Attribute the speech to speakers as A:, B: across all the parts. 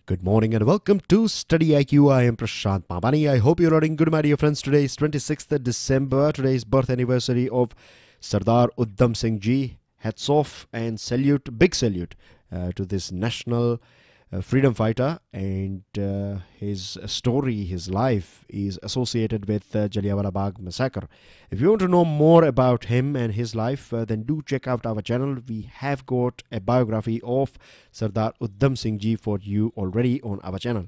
A: Good morning and welcome to Study IQ. I am Prashant Mabani. I hope you're running good, my dear friends. Today is 26th December. Today is birth anniversary of Sardar Udham Singh Ji. Hats off and salute, big salute to this national freedom fighter, and his story, his life is associated with Jallianwala Bagh massacre. If you want to know more about him and his life, then do check out our channel. We have got a biography of Sardar Udham Singh Ji for you already on our channel.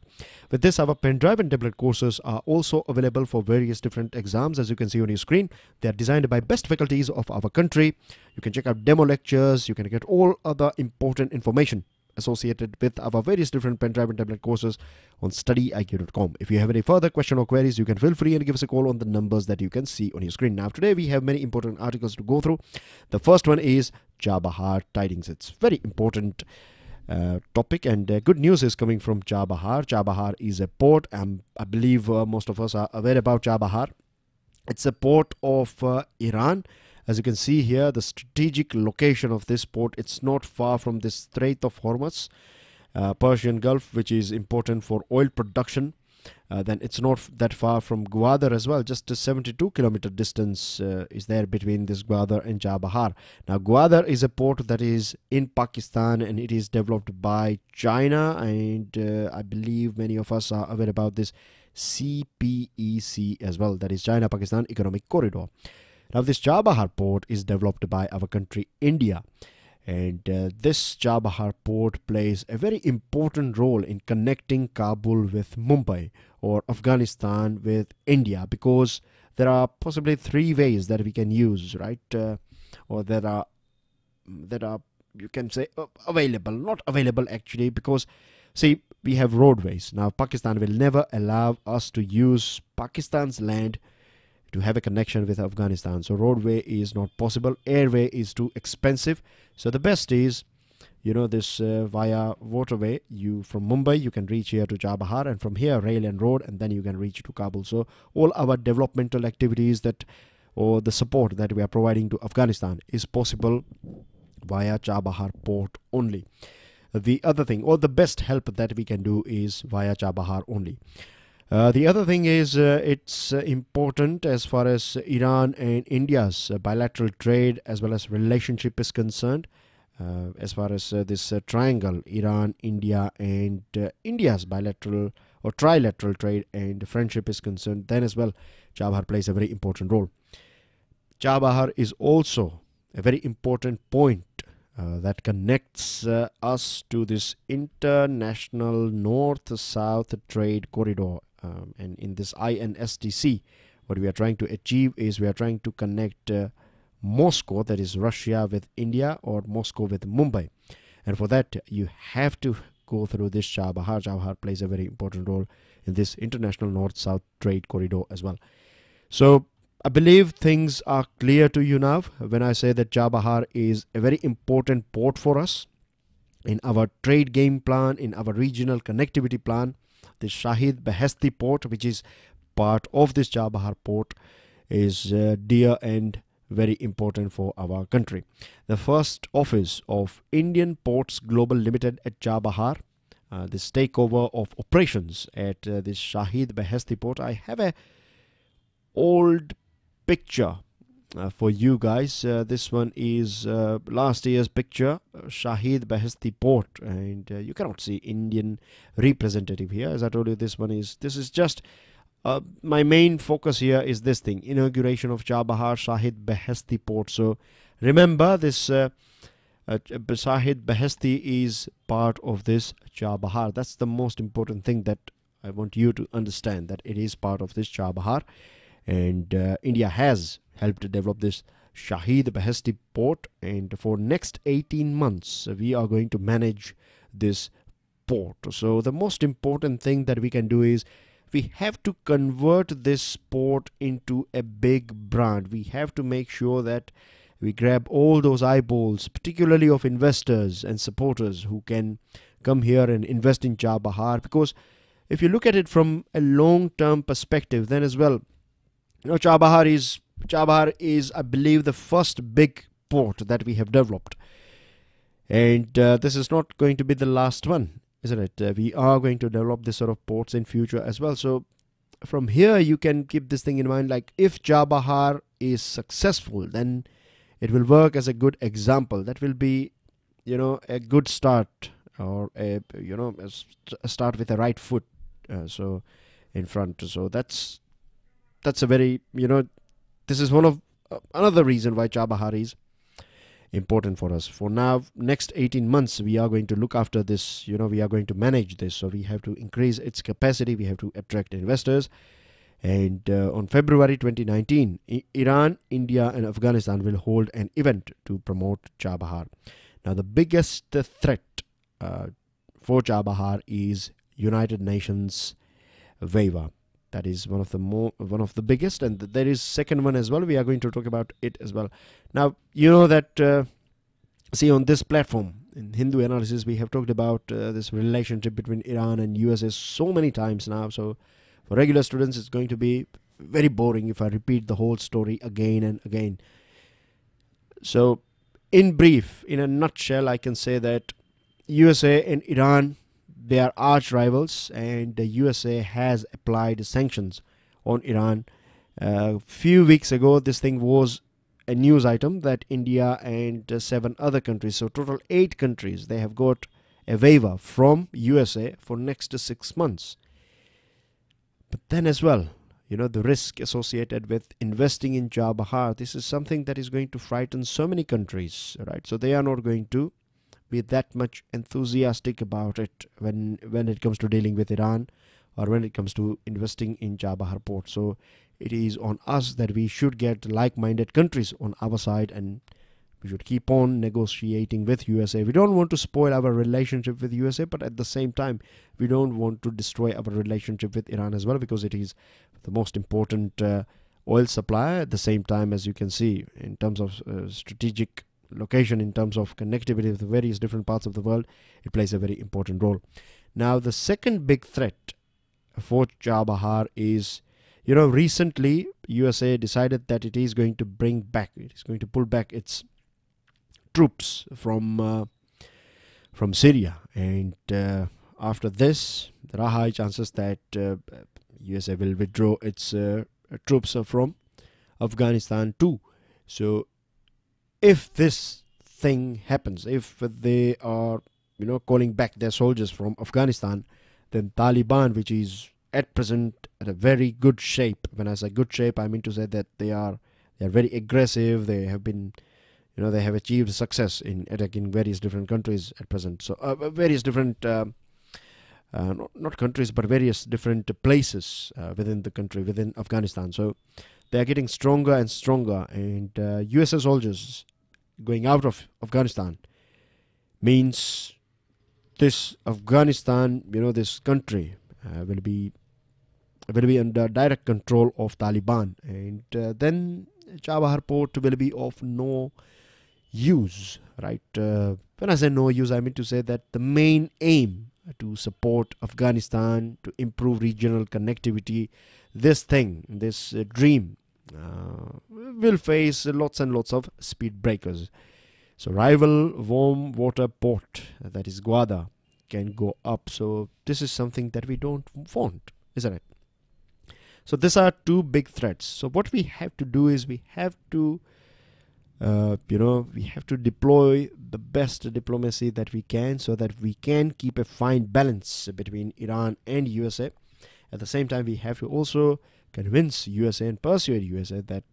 A: With this, our pen drive and tablet courses are also available for various different exams. As you can see on your screen, they are designed by best faculties of our country. You can check out demo lectures. You can get all other important information associated with our various different pen drive and tablet courses on studyiq.com. If you have any further question or queries, you can feel free and give us a call on the numbers that you can see on your screen. Now, today we have many important articles to go through. The first one is Chabahar tidings. It's very important topic, and good news is coming from Chabahar. Chabahar is a port. I believe most of us are aware about Chabahar. It's a port of Iran. As you can see here, the strategic location of this port, it's not far from the Strait of Hormuz, Persian Gulf, which is important for oil production. Then it's not that far from Gwadar as well. Just a 72-kilometer distance is there between this Gwadar and Chabahar. Now, Gwadar is a port that is in Pakistan, and it is developed by China, and I believe many of us are aware about this CPEC as well, that is China-Pakistan Economic Corridor. Now, this Chabahar port is developed by our country, India. And this Chabahar port plays a very important role in connecting Kabul with Mumbai, or Afghanistan with India, because there are possibly three ways that we can use, right? Or that are, you can say, available. Not available actually, because, see, we have roadways. Now, Pakistan will never allow us to use Pakistan's land to have a connection with Afghanistan. So roadway is not possible. Airway is too expensive. So the best is, you know, this via waterway. You from Mumbai, you can reach here to Chabahar, and from here rail and road, and then you can reach to Kabul. So all our developmental activities that, or the support that we are providing to Afghanistan, is possible via Chabahar port only. The other thing, or the best help that we can do, is via Chabahar only. The other thing is it's important as far as Iran and India's bilateral trade as well as relationship is concerned. As far as this triangle, Iran, India and India's bilateral or trilateral trade and friendship is concerned, then as well Chabahar plays a very important role. Chabahar is also a very important point that connects us to this international north-south trade corridor. And in this INSTC, what we are trying to achieve is we are trying to connect Moscow, that is Russia, with India, or Moscow with Mumbai. And for that, you have to go through this Chabahar. Chabahar plays a very important role in this international north-south trade corridor as well. So I believe things are clear to you now when I say that Chabahar is a very important port for us in our trade game plan, in our regional connectivity plan. The Shahid Beheshti port, which is part of this Chabahar port, is dear and very important for our country. The first office of Indian Ports Global Limited at Chabahar, this takeover of operations at this Shahid Beheshti port. I have a old picture for you guys. This one is last year's picture, Shahid Beheshti port, and you cannot see Indian representative here. As I told you, this is just my main focus here is this thing, inauguration of Chabahar Shahid Beheshti port. So remember, this Shahid Beheshti is part of this Chabahar. That's the most important thing that I want you to understand, that it is part of this Chabahar, and India has helped to develop this Shahid Beheshti port, and for next 18 months we are going to manage this port. So the most important thing that we can do is we have to convert this port into a big brand. We have to make sure that we grab all those eyeballs, particularly of investors and supporters who can come here and invest in Chabahar, because if you look at it from a long-term perspective, then as well, you know, Chabahar is, I believe, the first big port that we have developed. And this is not going to be the last one. isn't it? We are going to develop this sort of ports in future as well. So from here, you can keep this thing in mind. Like if Chabahar is successful, then it will work as a good example. That will be, a good start, or a start with the right foot. So in front. So that's a very, this is one of another reason why Chabahar is important for us. For now, next 18 months, we are going to look after this, we are going to manage this. So we have to increase its capacity, we have to attract investors. And on February 2019, Iran, India and Afghanistan will hold an event to promote Chabahar. Now the biggest threat for Chabahar is United Nations waiver. That is one of the biggest, and there is second one as well. We are going to talk about it as well. Now you know that see, on this platform in Hindu Analysis, we have talked about this relationship between Iran and USA so many times now. So for regular students, it's going to be very boring if I repeat the whole story again and again. So in brief, in a nutshell, I can say that USA and Iran, they are arch rivals, and the USA has applied sanctions on Iran. A few weeks ago, this thing was a news item that India and 7 other countries, so total 8 countries, they have got a waiver from USA for next 6 months. But then as well, the risk associated with investing in Chabahar, this is something that is going to frighten so many countries, right? So they are not going to be that much enthusiastic about it when it comes to dealing with Iran, or when it comes to investing in Chabahar port. So it is on us that we should get like-minded countries on our side, and we should keep on negotiating with USA. We don't want to spoil our relationship with USA, but at the same time, we don't want to destroy our relationship with Iran as well, because it is the most important oil supplier. At the same time, as you can see, in terms of strategic location, in terms of connectivity with the various different parts of the world, it plays a very important role. Now the second big threat for Chabahar is, recently USA decided that it is going to pull back its troops from Syria, and after this there are high chances that USA will withdraw its troops from Afghanistan too. So if this thing happens, if they are, calling back their soldiers from Afghanistan, then Taliban, which is at present at a very good shape, when I say good shape, I mean to say that they are very aggressive. They have been, they have achieved success in attacking various different countries at present. So various different, not countries, but various different places within the country, within Afghanistan. So they are getting stronger and stronger, and USA soldiers going out of Afghanistan means this Afghanistan, this country will be under direct control of Taliban, and then Chabahar port will be of no use, right? When I say no use, I mean to say that the main aim to support Afghanistan, to improve regional connectivity, this dream will face lots and lots of speed breakers. So rival warm water port, that is Gwadar, can go up. So this is something that we don't want, isn't it? So these are two big threats. So what we have to do is we have to deploy the best diplomacy that we can, so that we can keep a fine balance between Iran and USA. At the same time, we have to also convince USA and persuade USA that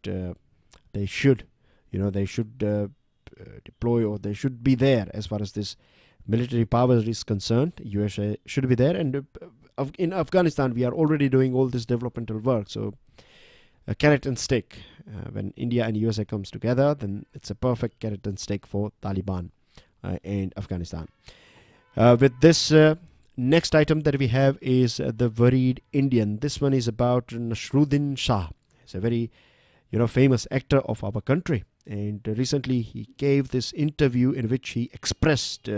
A: they should deploy, or they should be there as far as this military power is concerned. USA should be there, and in Afghanistan we are already doing all this developmental work. So a carrot and stick, when India and USA comes together, then it's a perfect carrot and stick for Taliban and Afghanistan. With this next item that we have is the worried Indian. This one is about Naseeruddin Shah. He's a very famous actor of our country, and recently he gave this interview in which he expressed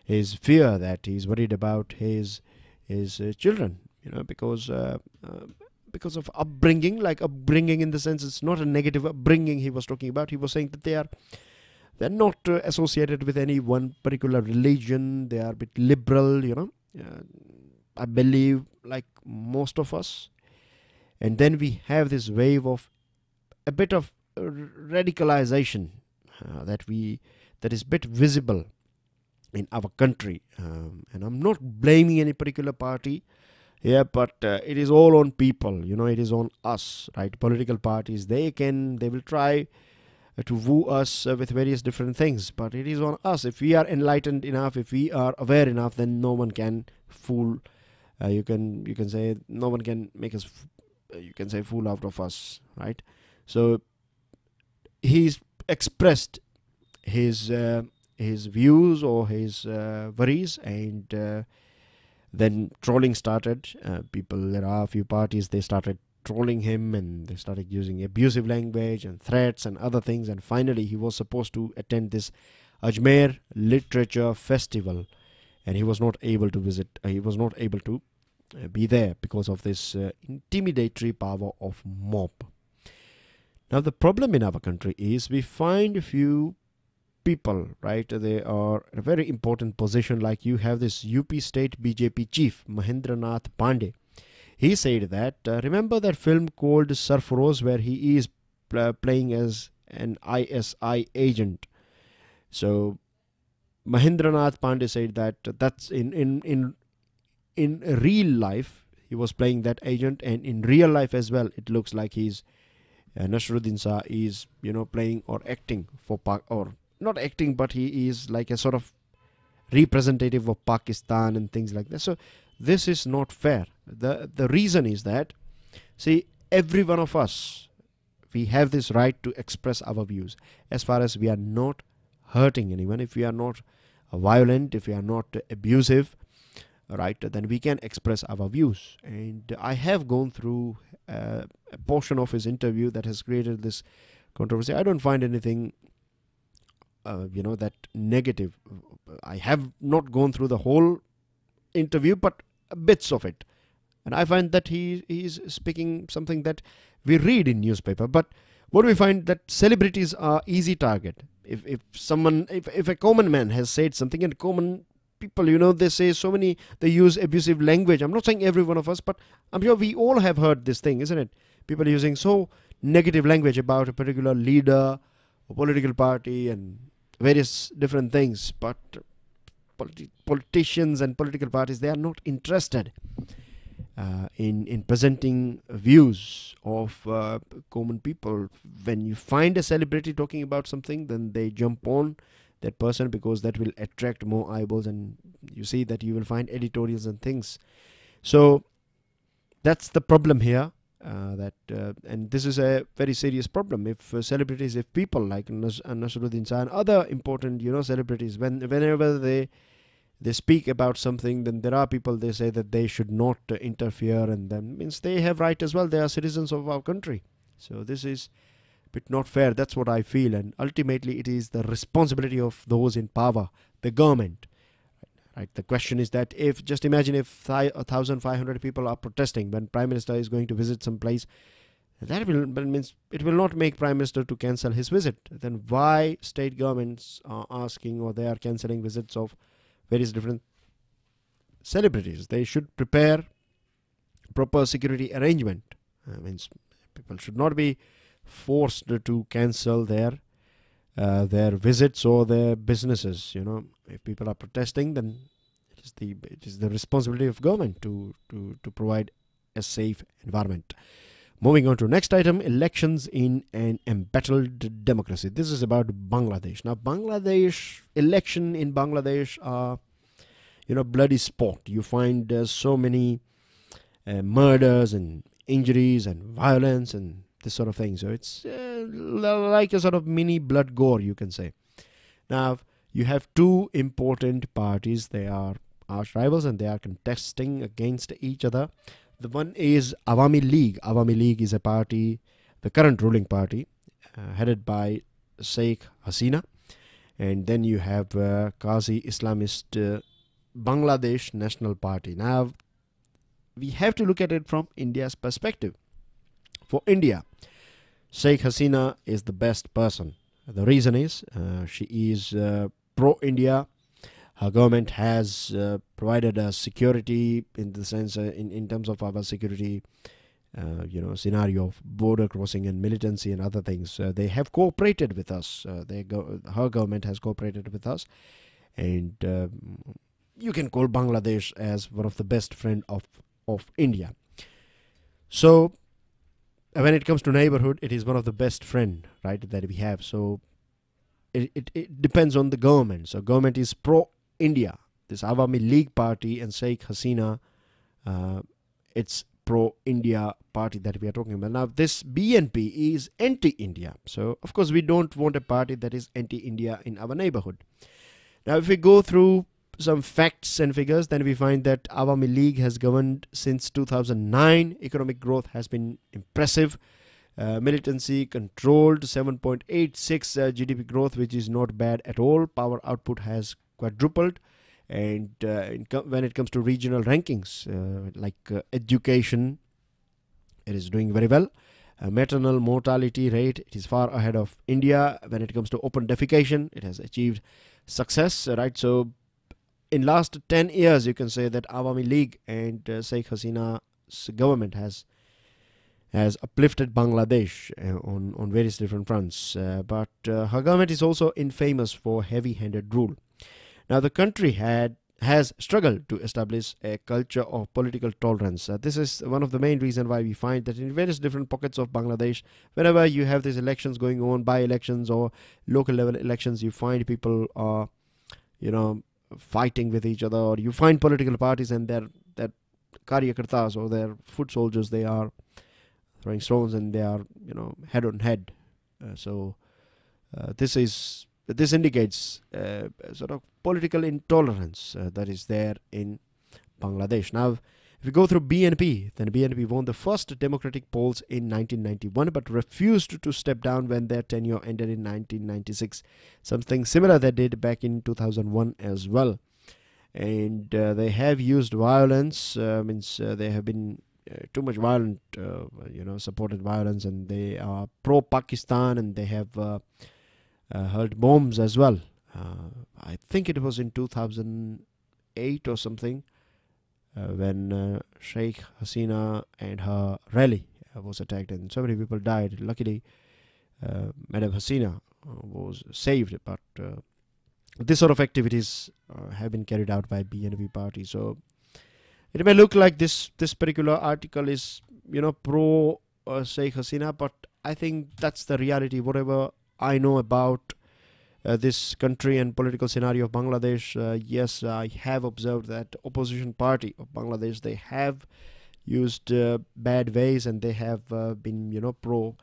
A: his fear that he's worried about his children, because of upbringing, like upbringing in the sense it's not a negative upbringing he was talking about. He was saying that they're not associated with any one particular religion. They are a bit liberal, I believe, like most of us. And then we have this wave of a bit of radicalization that is a bit visible in our country. And I'm not blaming any particular party. Yeah, but it is all on people, it is on us, right? Political parties, they will try to woo us with various different things, but it is on us. If we are enlightened enough, if we are aware enough, then no one can fool, you can say, no one can make us, you can say, fool out of us, right? So he's expressed his views or his worries, and then trolling started. There are a few parties, they started trolling him, and they started using abusive language and threats and other things. And finally, he was supposed to attend this Ajmer Literature Festival, and he was not able to visit. He was not able to be there because of this intimidatory power of mob. Now, the problem in our country is we find a few people, right? They are in a very important position. Like you have this UP state BJP chief Mahendranath Pandey. He said that remember that film called Sarfaroz, where he is playing as an ISI agent. So Mahendranath Pandey said that that's in real life he was playing that agent, and in real life as well it looks like he's Naseeruddin Shah is playing or acting for or not acting, but he is like a sort of representative of Pakistan and things like that. So this is not fair. The reason is that, see, every one of us, we have this right to express our views, as far as we are not hurting anyone, if we are not violent, if we are not abusive, right, then we can express our views. And I have gone through a portion of his interview that has created this controversy. I don't find anything that negative. I have not gone through the whole interview, but bits of it, and I find that he is speaking something that we read in newspaper. But what we find, that celebrities are easy target. If a common man has said something, and common people, they say they use abusive language. I'm not saying every one of us, but I'm sure we all have heard this thing, isn't it? People using so negative language about a particular leader or political party and various different things. But politicians and political parties, they are not interested in presenting views of common people. When you find a celebrity talking about something, then they jump on that person because that will attract more eyeballs, and you see that you will find editorials and things. So that's the problem here. And this is a very serious problem. If celebrities, if people like Naseeruddin Shah and other important celebrities, whenever they speak about something, then there are people, they say that they should not interfere, and then means they have right as well. They are citizens of our country. So this is a bit not fair. That's what I feel. And ultimately it is the responsibility of those in power, the government. Right. The question is that just imagine if 1,500 people are protesting when Prime Minister is going to visit some place, that means it will not make Prime Minister to cancel his visit. Then why state governments are asking, or they are cancelling visits of various different celebrities? They should prepare proper security arrangement. Means people should not be forced to cancel their visits or their businesses. If people are protesting, then it is the responsibility of government to provide a safe environment. Moving on to next item, elections in an embattled democracy. This is about Bangladesh. Now, election in Bangladesh are, bloody sport. You find so many murders and injuries and violence and this sort of thing. So it's like a sort of mini blood gore, you can say. Now, you have two important parties. They are arch rivals and they are contesting against each other. The one is Awami League. Awami League is a party, the current ruling party, headed by Sheikh Hasina. And then you have Qazi Islamist Bangladesh National Party. Now, we have to look at it from India's perspective. For India, Sheikh Hasina is the best person. The reason is she is pro-India. Her government has provided us security in the sense, in terms of our security, scenario of border crossing and militancy and other things. They have cooperated with us. Her government has cooperated with us, and you can call Bangladesh as one of the best friend of India. So when it comes to neighborhood, it is one of the best friend, right, that we have. So it depends on the government. So government is pro-India. This Awami League party and Sheikh Hasina, it's pro-India party that we are talking about. Now, this BNP is anti-India. So, of course, we don't want a party that is anti-India in our neighborhood. Now, if we go through some facts and figures, then we find that Awami League has governed since 2009. Economic growth has been impressive. Militancy controlled 7.86 GDP growth, which is not bad at all. Power output has quadrupled. And when it comes to regional rankings, like education, it is doing very well. Maternal mortality rate, it is far ahead of India. When it comes to open defecation, it has achieved success, right? So in last 10 years, you can say that Awami League and Sheikh Hasina's government has uplifted Bangladesh on various different fronts. But her government is also infamous for heavy-handed rule. Now, the country has struggled to establish a culture of political tolerance. This is one of the main reasons why we find that in various different pockets of Bangladesh, whenever you have these elections going on, by-elections or local level elections, you find people are, fighting with each other, or you find political parties and their karyakartas or their foot soldiers, they are throwing stones and they are, head on head. This indicates sort of political intolerance that is there in Bangladesh. Now, if we go through BNP, then BNP won the first democratic polls in 1991 but refused to step down when their tenure ended in 1996. Something similar they did back in 2001 as well. And they have used violence, they have been too much violent, supported violence, and they are pro-Pakistan, and they have hurled bombs as well. I think it was in 2008 or something when Sheikh Hasina and her rally was attacked, and so many people died. Luckily, Madam Hasina was saved, but this sort of activities have been carried out by BNP party. So it may look like this particular article is pro Sheikh Hasina, but I think that's the reality. Whatever I know about this country and political scenario of Bangladesh, yes, I have observed that opposition party of Bangladesh, they have used bad ways, and they have been pro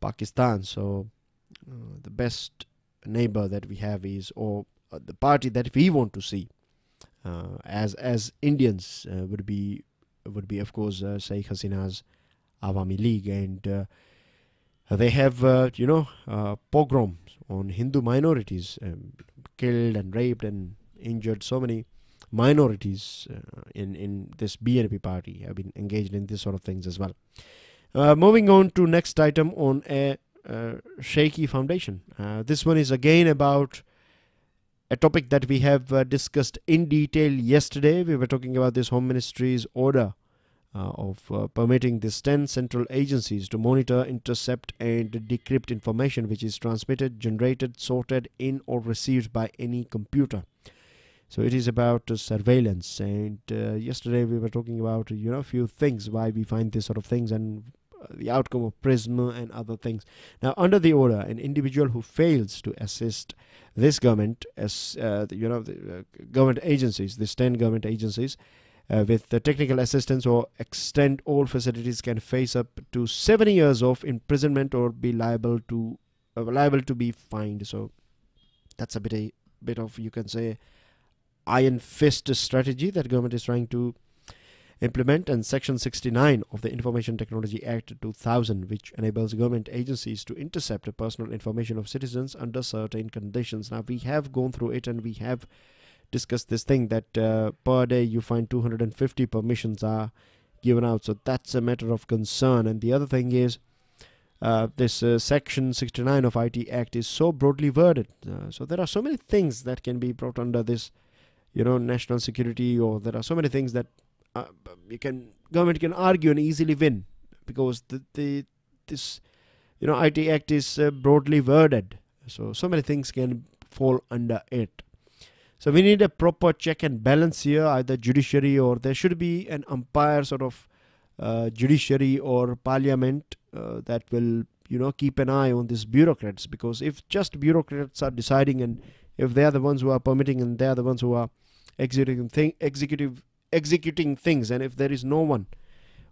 A: Pakistan. So the best neighbor that we have is, or the party that we want to see as Indians would be of course Sheikh Hasina's Awami League, and they have pogroms on Hindu minorities, killed and raped and injured so many minorities in this BNP party have been engaged in this sort of things as well. Moving on to next item on a shaky foundation. This one is again about a topic that we have discussed in detail yesterday. We were talking about this Home Ministry's order of permitting these 10 central agencies to monitor, intercept and decrypt information which is transmitted, generated, sorted in or received by any computer. So it is about surveillance, and yesterday we were talking about a few things why we find this sort of things, and the outcome of PRISM and other things. Now, under the order, an individual who fails to assist this government, as the government agencies, these 10 government agencies, with the technical assistance or extend all facilities, can face up to 7 years of imprisonment or be liable to be fined. So that's a bit of, you can say, iron fist strategy that government is trying to implement. And Section 69 of the Information Technology Act 2000, which enables government agencies to intercept personal information of citizens under certain conditions. Now, we have gone through it and we have discussed this thing that per day you find 250 permissions are given out. So that's a matter of concern. And the other thing is this Section 69 of IT Act is so broadly worded. So there are so many things that can be brought under this, national security, or there are so many things that government can argue and easily win, because this IT Act is broadly worded. So many things can fall under it. So we need a proper check and balance here, either judiciary, or there should be an umpire sort of judiciary or parliament that will keep an eye on these bureaucrats, because if just bureaucrats are deciding, and if they are the ones who are permitting, and they are the ones who are executing things, and if there is no one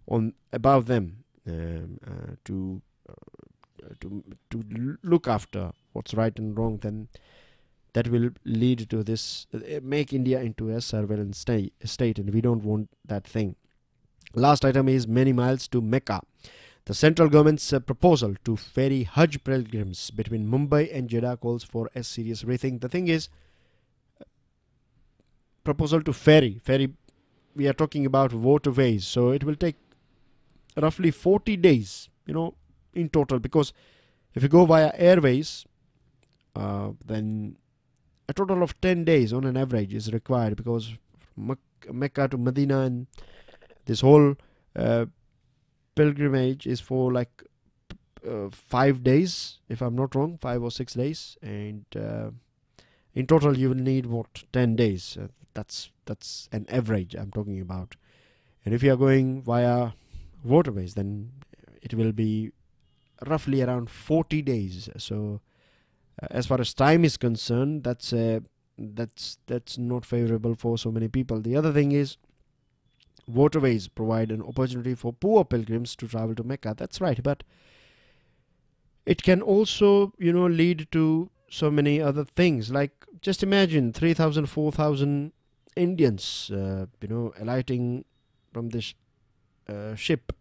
A: on above them to look after what's right and wrong, then that will lead to this, make India into a surveillance state, and we don't want that thing. Last item is many miles to Mecca. The central government's proposal to ferry Hajj pilgrims between Mumbai and Jeddah calls for a serious rethink. The thing is, proposal to ferry, we are talking about waterways, so it will take roughly 40 days, in total, because if you go via airways, then a total of 10 days on an average is required, because Mecca to Medina and this whole pilgrimage is for like 5 days, if I'm not wrong, 5 or 6 days, and in total you will need 10 days. That's an average I'm talking about. And if you are going via waterways, then it will be roughly around 40 days. So as far as time is concerned, that's not favorable for so many people. The other thing is, waterways provide an opportunity for poor pilgrims to travel to Mecca. That's right, but it can also lead to so many other things. Like, just imagine 3,000 4,000 Indians alighting from this ship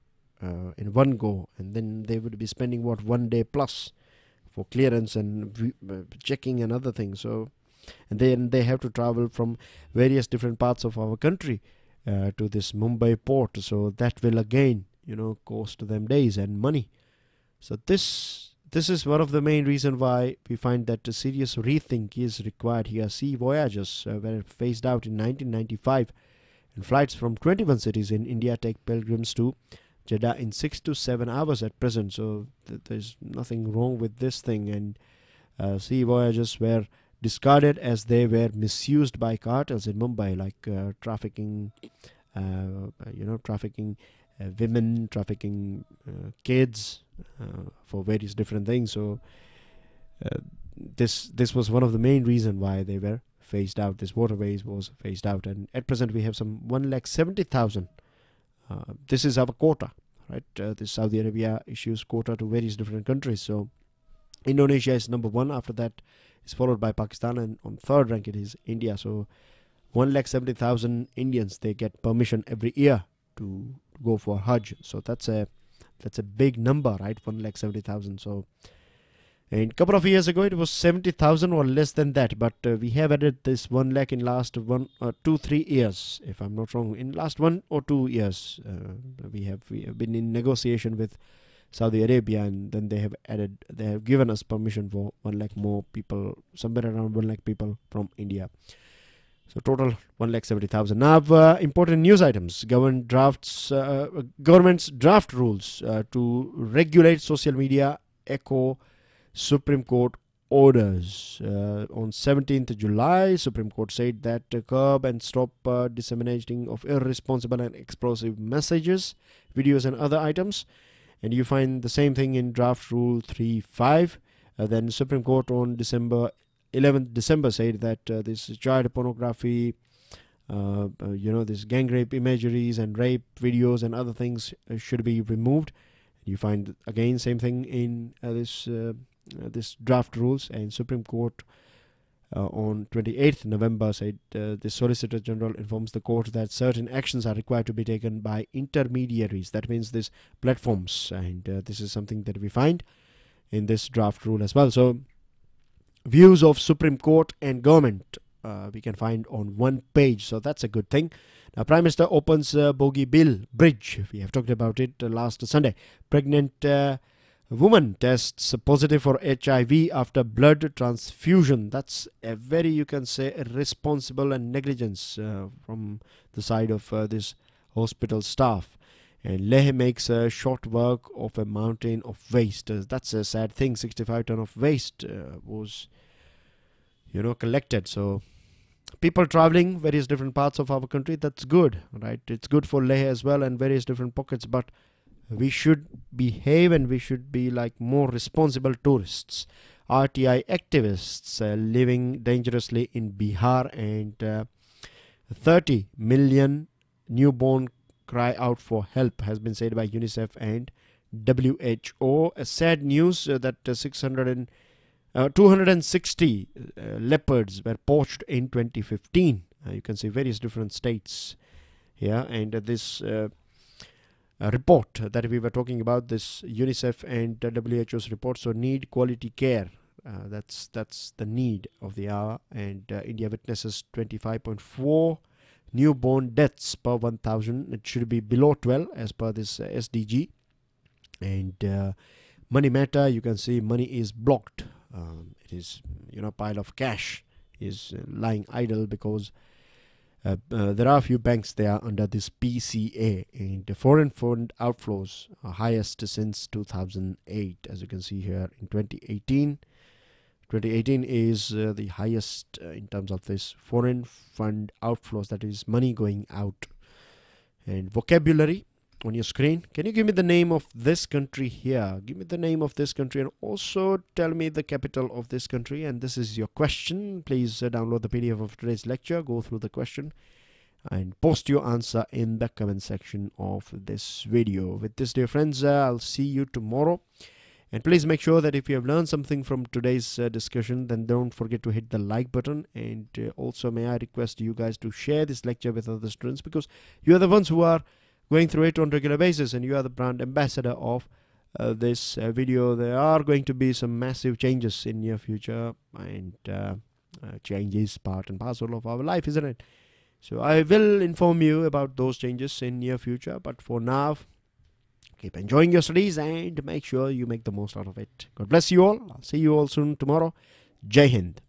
A: in one go, and then they would be spending 1 day plus for clearance and checking and other things. So, and then they have to travel from various different parts of our country to this Mumbai port. So that will again cost them days and money. So this is one of the main reasons why we find that a serious rethink is required here. Sea voyages were phased out in 1995, and flights from 21 cities in India take pilgrims to Jeddah in 6 to 7 hours at present. So there's nothing wrong with this thing, and sea voyages were discarded as they were misused by cartels in Mumbai, like trafficking women, trafficking kids for various different things. So this was one of the main reasons why they were phased out. This waterways was phased out, and at present we have some 170,000. This is our quota, right? This Saudi Arabia issues quota to various different countries. So Indonesia is number 1. After that is followed by Pakistan, and on third rank it is India. So 170,000 Indians, they get permission every year to go for Hajj. So that's a big number, right? 170,000. So, and a couple of years ago it was 70,000 or less than that, but we have added this 1 lakh in last 2-3 years, if I'm not wrong. In last 1 or 2 years, we have been in negotiation with Saudi Arabia, and then they have given us permission for 1 lakh more people, somewhere around 1 lakh people from India. So total 170,000. Now, important news items. Government's draft rules to regulate social media echo Supreme Court orders. On 17th July, Supreme Court said that curb and stop disseminating of irresponsible and explosive messages, videos and other items. And you find the same thing in draft rule 3.5. Then Supreme Court on 11th December said that this child pornography, this gang rape imageries and rape videos and other things should be removed. You find again same thing in this draft rules. And Supreme Court on 28th November said the Solicitor General informs the court that certain actions are required to be taken by intermediaries. That means these platforms, and this is something that we find in this draft rule as well. So views of Supreme Court and government we can find on one page, so that's a good thing. Now, Prime Minister opens Bogie Bill Bridge. We have talked about it last Sunday. Pregnant A woman tests positive for HIV after blood transfusion. That's a very, you can say, irresponsible and negligence from the side of this hospital staff. And Leh makes short work of a mountain of waste. That's a sad thing. 65 ton of waste was, collected. So people traveling various different parts of our country, that's good, right? It's good for Leh as well and various different pockets, but we should behave and we should be like more responsible tourists. RTI activists living dangerously in Bihar, and 30 million newborn cry out for help, has been said by UNICEF and WHO. Sad news that 260 leopards were poached in 2015. You can see various different states here, and this report that we were talking about, this UNICEF and WHO's report, so need quality care. That's the need of the hour, and India witnesses 25.4 newborn deaths per 1,000. It should be below 12 as per this SDG. And money matter, you can see money is blocked. It is, pile of cash is lying idle because there are a few banks there under this PCA, and the foreign fund outflows are highest since 2008, as you can see here in 2018. 2018 is the highest in terms of this foreign fund outflows, that is money going out. And vocabulary on your screen, can you give me the name of this country here? Give me the name of this country and also tell me the capital of this country. And this is your question. Please download the PDF of today's lecture, go through the question and post your answer in the comment section of this video. With this, dear friends, I'll see you tomorrow. And please make sure that if you have learned something from today's discussion, then don't forget to hit the like button. And also, may I request you guys to share this lecture with other students, because you are the ones who are going through it on regular basis, and you are the brand ambassador of this video. There are going to be some massive changes in near future, and change is part and parcel of our life, isn't it? So I will inform you about those changes in near future, but for now, keep enjoying your studies and make sure you make the most out of it. God bless you all. I'll see you all soon tomorrow. Jai Hind.